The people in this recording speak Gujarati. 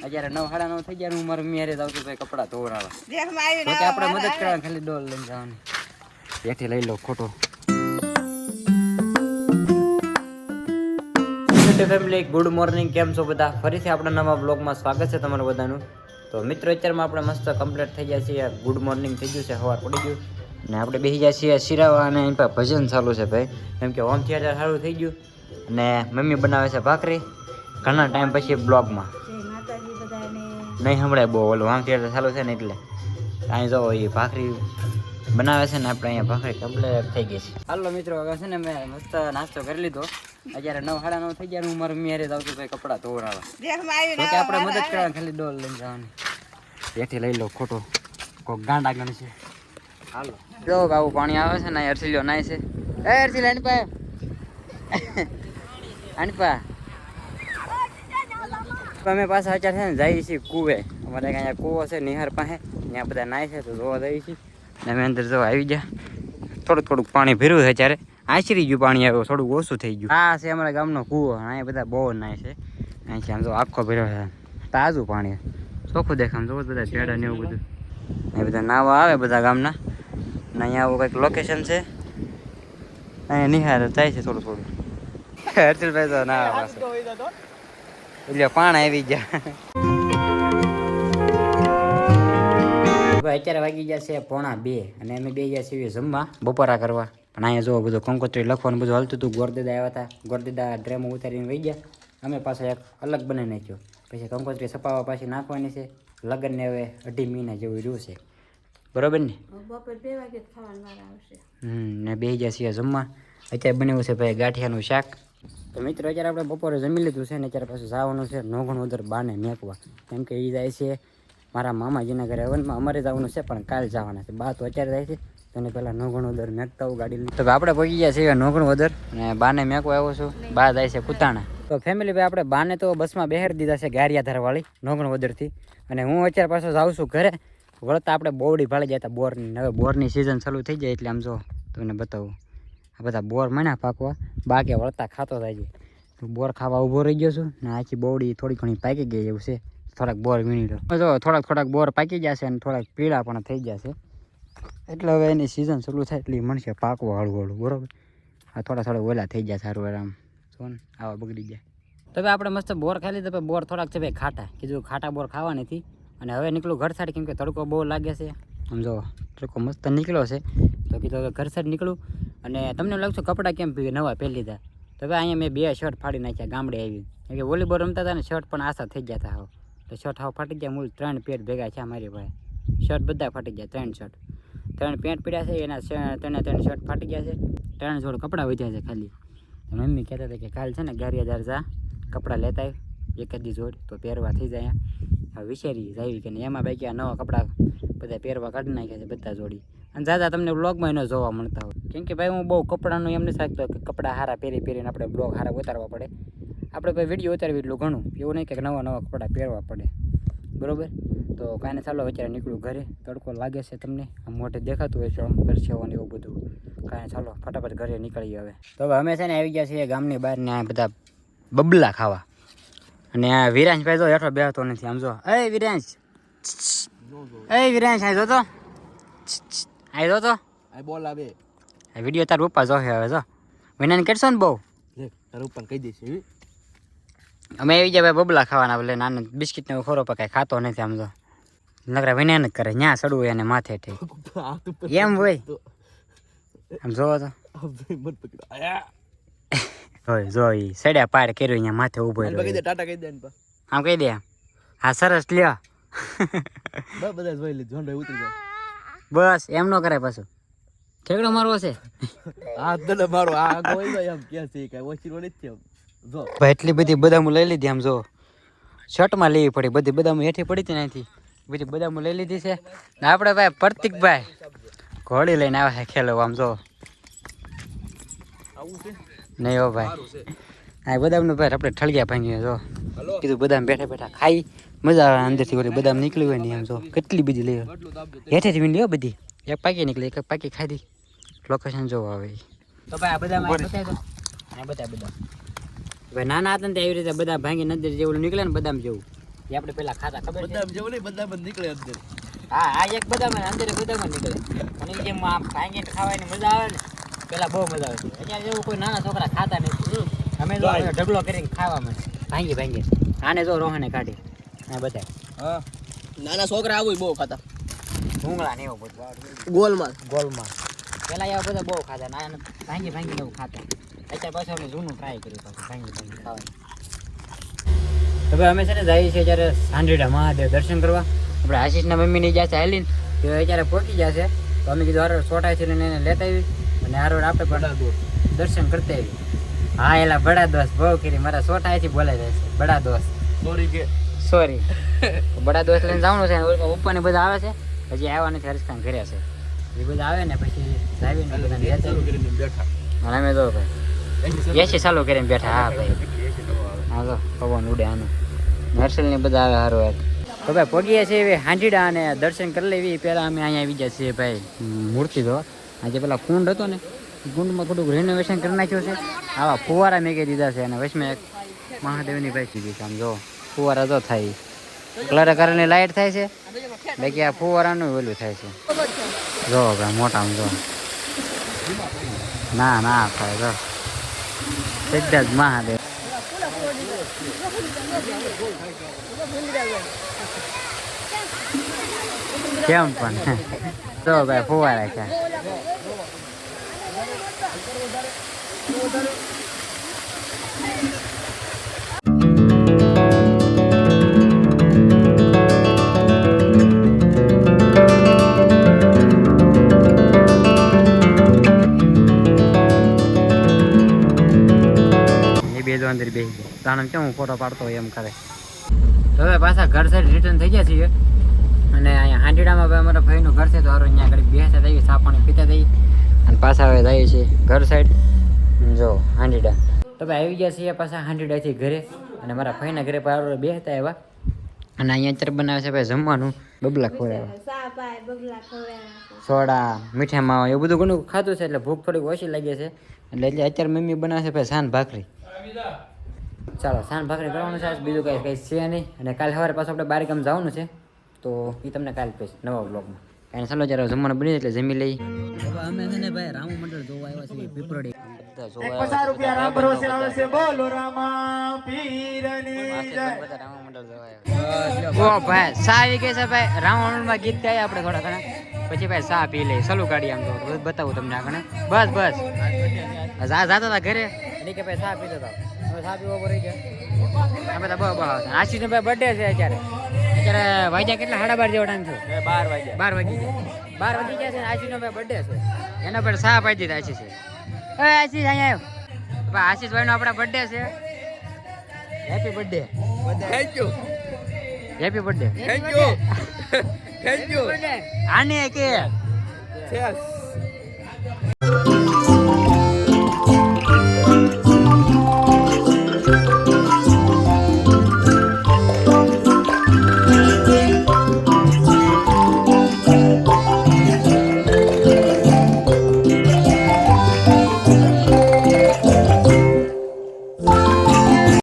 અત્યારે 9:30 થઈ ગયા. હું મારું મેરે જાઉં છું ભાઈ કપડા ધોવરાવા. તો કે આપણે મદદ કરવા ખાલી ડોલ લઈને જવાની. બેઠી લઈ લો ખોટો. ફેમિલી ગુડ મોર્નિંગ, કેમ છો બધા? ફરીથી આપણા નવા બ્લોગમાં સ્વાગત છે તમારું બધાનું. તો મિત્રો અત્યારમાં આપણે મસ્ત કમ્પ્લીટ થઈ ગયા છીએ. ગુડ મોર્નિંગ થઈ ગયું છે, સવાર પડી ગયું ને આપણે બેસી ગયા છીએ શિરાવા અને એની પાસે ભજન ચાલુ છે ભાઈ. કેમ કે હોમ થિયેટર સારું થઈ ગયું અને મમ્મી બનાવે છે ભાખરી ઘણા ટાઈમ પછી બ્લોગમાં. નહીં સંભળાય બહુ, ઓલું હોમ થિયેટર ચાલુ છે ને એટલે અહીં જો એ ભાખરી બનાવે છે ને આપણે અહીંયા ભાખરી કમ્પ્લીટ થઈ ગઈ છે. હાલો મિત્રો, હવે છે ને મેં મસ્ત નાસ્તો કરી લીધો. અત્યારે 9:30 થઈ ગયા. હું મારું મેરે જાઉં છું ભાઈ કપડા ધોવરાવા. તો કે આપણે મદદ કરવા ખાલી ડોલ લઈને જવાની. બેઠી લઈ લો ખોટો કોક ગાંડા ગણ છે. હાલો જો આવું પાણી આવે છે ને અરસીલ્યો નાય છે. એ અરસીલ અનપા અનપા અમે પાછા અત્યારે છે ને જઈએ છીએ કૂવે. અમારે અહીંયા કૂવો છે નિહાર પાસે, ત્યાં બધા નાય છે તો જોવા જઈએ છીએ. ને અમે અંદર જો આવી ગયા. થોડુંક પાણી ભર્યું છે અત્યારે, આશરી ગયું પાણી આવ્યું, થોડુંક ઓછું થઈ ગયું. આ છે અમારા ગામનો કૂવો. અહીંયા બધા બહુ નાય છે. અહીંથી આમ જો આખો ભર્યો છે, તાજું પાણી ચોખ્ખું દેખામ. જો બધા ઝેડા ને એવું બધું એ બધા નાવા આવે બધા ગામના. ને અહીંયા આવું કંઈક લોકેશન છે. અહીંયા નિહાર થાય છે થોડું. હર્ષિલભાઈ તો ના એટલે પાણ આવી ગયા. અત્યારે વાગી ગયા છે 1:45 અને અમે બે ગયા છીએ જમવા, બપોરા કરવા. પણ અહીંયા જો બધું કંકોત્રી લખવાનું બધું હાલતું હતું. ગોરદેદા આવ્યા હતા, ગોરદેદા ડ્રેમો ઉતારીને વહી ગયા. અમે પાછા એક અલગ બનાવી નાખ્યો. પછી કંકોત્રી છપાવવા પાછી નાખવાની છે. લગ્નને હવે 2.5 મહિના જેવું રહ્યું છે, બરોબર ને? ને બે ગયા છીએ જમવા. અત્યારે બનાવ્યું છે ભાઈ ગાંઠિયાનું શાક. તો મિત્રો અત્યારે આપણે બપોરે જમી લીધું છે ને અત્યારે પાછું જવાનું છે નોઘણ ઉધર બાને મેકવા. કેમ કે એ જાય છે મારા મામાજીના ઘરે હવનમાં. અમારે જવાનું છે પણ કાલ જવાના છે. બા તો અત્યારે જાય છે, તેને પહેલાં નોઘણ ઉધર મેકતા હું ગાડી. તો આપણે પહોંચી ગયા છીએ નોઘણ ઉધર અને બાને મેકવા આવ્યો છું. બા જાય છે કુતાણા. તો ફેમિલી ભાઈ આપણે બાને તો બસમાં બેહારી દીધા છે ગારિયાધારવાળી નોઘણ ઉધરથી. અને હું અત્યારે પાછો જાઉં છું ઘરે. વળતા આપણે બોરડી ભાળી ગયા હતા બોરની. હવે બોરની સિઝન ચાલુ થઈ જાય એટલે આમ જો તમને બતાવું. આ બધા બોર મણ્યા પાકવા, બાકી વળતા ખાતો થાય છે. તો બોર ખાવા ઊભો રહી ગયો છું ને આખી બોવડી થોડી ઘણી પાકી ગઈ એવું છે. થોડાક બોર વીણી લો જો, થોડાક બોર પાકી ગયા છે અને થોડાક પીળા પણ થઈ ગયા છે. એટલે હવે એની સિઝન ચાલુ થાય એટલે મળશે પાકવા હળવું બરોબર. આ થોડા ઓલા થઈ ગયા સારું આરામ જો ને, આવા બગડી જાય. તો ભાઈ આપણે મસ્ત બોર ખાઈ લીધા. બોર થોડાક છે ભાઈ ખાટા, કીધું ખાટા બોર ખાવા નથી. અને હવે નીકળું ઘર સાઈડ, કેમ કે તડકો બહુ લાગે છે. આમ જો તડકો મસ્ત નીકળ્યો છે તો કીધું હવે ઘર સાઈડ નીકળું. અને તમને લાગશે કપડાં કેમ નવા પહેરી લીધા? તો હવે અહીંયા મેં 2 શર્ટ ફાડી નાખ્યા ગામડે આવી. કેમ કે વોલીબોલ રમતા હતા ને શર્ટ પણ આશા થઈ ગયા હતા હાવ. તો શર્ટ હાવ ફાટી ગયા. મૂળ 3 પેન્ટ ભેગા છે મારી ભાઈ. શર્ટ બધા ફાટી ગયા, 3 શર્ટ. 3 પેન્ટ પીડ્યા છે, એના 3 શર્ટ ફાટી ગયા છે. 3 જોડ કપડાં વધ્યા છે ખાલી. મમ્મી કહેતા હતા કે કાલ છે ને ગારિયાધાર જા, કપડાં લેતા આવ્યું એકાદી જોડ તો પહેરવા થઈ જાય. હવે વિચારી આવી કે એમાં બાકી નવા કપડાં બધા પહેરવા કાઢી નાખ્યા છે બધા જોડી. અને દાદા તમને બ્લોગમાં ન જોવા મળતા હોય, કેમ કે ભાઈ હું બહુ કપડાનું એમ નથી રાખતો કે કપડાં સારા પહેરીને આપણે બ્લોગ સારા ઉતારવા પડે. આપણે ભાઈ વિડીયો ઉતારવી એટલું ઘણું, એવું નહીં કે નવા કપડાં પહેરવા પડે, બરોબર. તો કાંઈ ચાલો અત્યારે નીકળું ઘરે. તડકો લાગે છે તમને આમ મોઢે દેખાતું હોય છે, આમ પરસેવો ને એવું બધું. કાંઈ ચાલો ફટાફટ ઘરે નીકળીએ હવે. તો હવે અમે છે ને આવી ગયા છીએ ગામની બહાર ને આ બધા બબલા ખાવા. અને આ વિરાંશભાઈ તો હેઠો બેસતો નથી. આમ જો, એ વિરાંશ, વિરાંશ આઈ તો આઈ તો બોલ આવે વિડીયો તાર પપ્પા જોશે હવે. જો વિનાને કરશો ને બહુ તારું પણ કહી દઈશ. અમે આવી ગયા ભાઈ બબલા ખાવાના. એટલે નાના બિસ્કિટ ને ખોરો પણ કાંઈ ખાતો નથી. આમ જો નકરા વિનાન જ કરે, ન્યા સડવું એને માથે ઠે એમ હોય. આમ જોવો તો હોય જો એ સડ્યા પાડ કર્યો અહીંયા માથે ઉભો ટાટા કહી દે. આમ કહી દે. હા સરસ લ્યો. બધા જોઈ લીધું ઉતરી જાય બસ એમ નો કરે પાછું. ઠેકડો મારવો છે આ તને મારો આ ગોઈ જાય એમ કે છે કે ઓછી રો નથી જો ભાઈ. એટલી બધી બદામો લઈ લીધી. આમ જો શર્ટમાં લેવી પડી બધી બદામો હેઠી પડી હતી ત્યાંથી બધી બદામો લઈ લીધી છે. ને આપણે ભાઈ પ્રતિકભાઈ ઘોડી લઈને આવ્યા છે ખેલો. આમ જો આવું છે નહીં હો ભાઈ. હા બદામનું ભાઈ આપણે ઠળિયા ભાંગીએ જો. કીધું બદામ બેઠા બેઠા ખાઈ મજા આવે. અંદરથી ઓલી બદામ નીકળી હોય ને આમ જો કેટલી બધી લઈ હેઠેથી વીણી લ્યો બધી. એક પાકી નીકળી, એક પાકી ખાધી. લોકેશન જોવા આવે તો ભાઈ આ બદામ બતાવી દો. આ બધા બદામ ભાઈ નાના હતા ને એવી રીતે બધા ભાંગી નજર જેવું નીકળે ને બદામ જેવું. એ આપણે પેલા ખાતા ખબર છે બદામ જેવું નહીં, બદામ જ નીકળે અંદર. હા આ એક બદામ અંદર બદામ નીકળે અને ઈ જેમ આમ ભાંગીને ખાવાની મજા આવે ને પેલા બહુ મજા આવે છે અત્યારે એવું કોઈ નાના છોકરા ખાતા નથી અમે જો ઢગલો કરીને ખાવા મળે ભાંગી આને જો રોહને કાઢી આ બધા હા નાના છોકરા આવું બહુ ખાતા. ભૂંગળા ને એવું બધું ગોલમાં પેલા એવા બધા બહુ ખાતા નાના ભાંગીને એવું ખાતા અત્યારે પાછું અમે જૂનું ટ્રાય કર્યું પાછું ભાંગી ખાવાનું. હવે અમે છે ને જઈએ છીએ જ્યારે સાંઢીડા મહાદેવ દર્શન કરવા આપણે આશીષના મમ્મીની જ્યાં છે હાલીને તો અત્યારે પહોંચી જશે તો અમે કીધું હારો સોટાઈથી લઈને એને લેતા આવી અને હારો આપણે પણ દર્શન કરતા આવી. હા એલા બડા દોસ્ત બહુ કરી મારા સોટાઈથી બોલાઈ જાય છે બડા દોસ્ત સોરી બડા દોસ્ત લઈને જવાનું છે ઉપરની બધા આવે છે હજી આવ્યા નથી હર્ષખાન કર્યા છે એ બધા આવે ને પછી આવીને બધાને લેતા અને અમે જો ભાઈ એસી ચાલુ કરીને બેઠા હા ભાઈ હા તો પવન ઉડે આનું નર્સલ ને બધા આવે સારું યાર તો ભાઈ પગીએ છીએ એવી હાંડીડા અને દર્શન કરી લેવી પહેલાં અમે અહીંયા આવી ગયા છીએ ભાઈ મૂર્તિ તો આજે પેલા કુંડ હતો ને કુંડમાં થોડુંક રિનોવેશન કરી નાખ્યું છે આવા ફુવારા મેકી દીધા છે અને વચમાં એક મહાદેવની ભાઈ સીધી છે આમ જો ફુવારા તો થાય કલર કલરની લાઇટ થાય છે બાકી આ ફુવારાનું ઓલું થાય છે જો ભાઈ મોટા જો ના થાય જો સીધા જ મહાદેવ કેમ પણ તો ભાઈ ફુવારા છે અંદર બેસી ગયો તાણે કેમ હું ફોટો પાડતો હોય એમ કરે તો હવે પાછા ઘર સાઈડ રિટર્ન થઈ ગયા છીએ અને અહીંયા હાંડીડામાં ભાઈ અમારા ભાઈનું ઘર છે તો હારો અહીંયા આગળ બેસતા થઈ ચા પાણી પીતા થઈ અને પાછા હવે જઈએ છીએ ઘર સાઈડ જો હાંડીડા તો ભાઈ આવી ગયા છીએ પાછા હાંડીડાથી ઘરે અને મારા ભાઈના ઘરે પાછળ બેસતા આવ્યા અને અહીંયા અત્યારે બનાવે છે ભાઈ જમવાનું બબલા ખવડાવ્યા સોડા મીઠા માવા એવું બધું ઘણું ખાધું છે એટલે ભૂખ થોડીક ઓછી લાગી છે એટલે અત્યારે મમ્મી બનાવે છે ભાઈ સાન ભાખરી ચાલો સાન ભાખરી કરવાનું છે બીજું કંઈ છે નહીં અને કાલે સવારે પાછું આપણે બાર ગામ જવાનું છે તો એ તમને કાલે કહીશ નવા બ્લોગમાં કાંઈ ચાલો જ્યારે જમવાનું બની એટલે જમી લઈ અમે છે ને ભાઈ રામુ મંડળ જોવા આવ્યા છીએ પીપરોડી ભાઈ સા આવી ગઈ છે ભાઈ રામ મંડળમાં ગીત ગાય આપણે થોડા ઘણા પછી ભાઈ સા પી લઈ સલું કાઢી આમ તો બતાવું તમને આગળ બસ જાતા હતા ઘરે કે ભાઈ સા પીતો હતા સા પીવો પડી ગયા અમે તો બહુ આશીષનો ભાઈ બર્થડે છે અત્યારે વાગ્યા કેટલા 12:30 જેવો ટાઈમ થયો 12 વાગી ગયા છે આશીષનો ભાઈ બર્થડે છે એના પર સા પાઈ દીધા આશીષ આશીષ અહીંયા આવ્યો આશીષ ભાઈનો આપણા બર્થડે છે happy birthday happy birthday thank you આને કે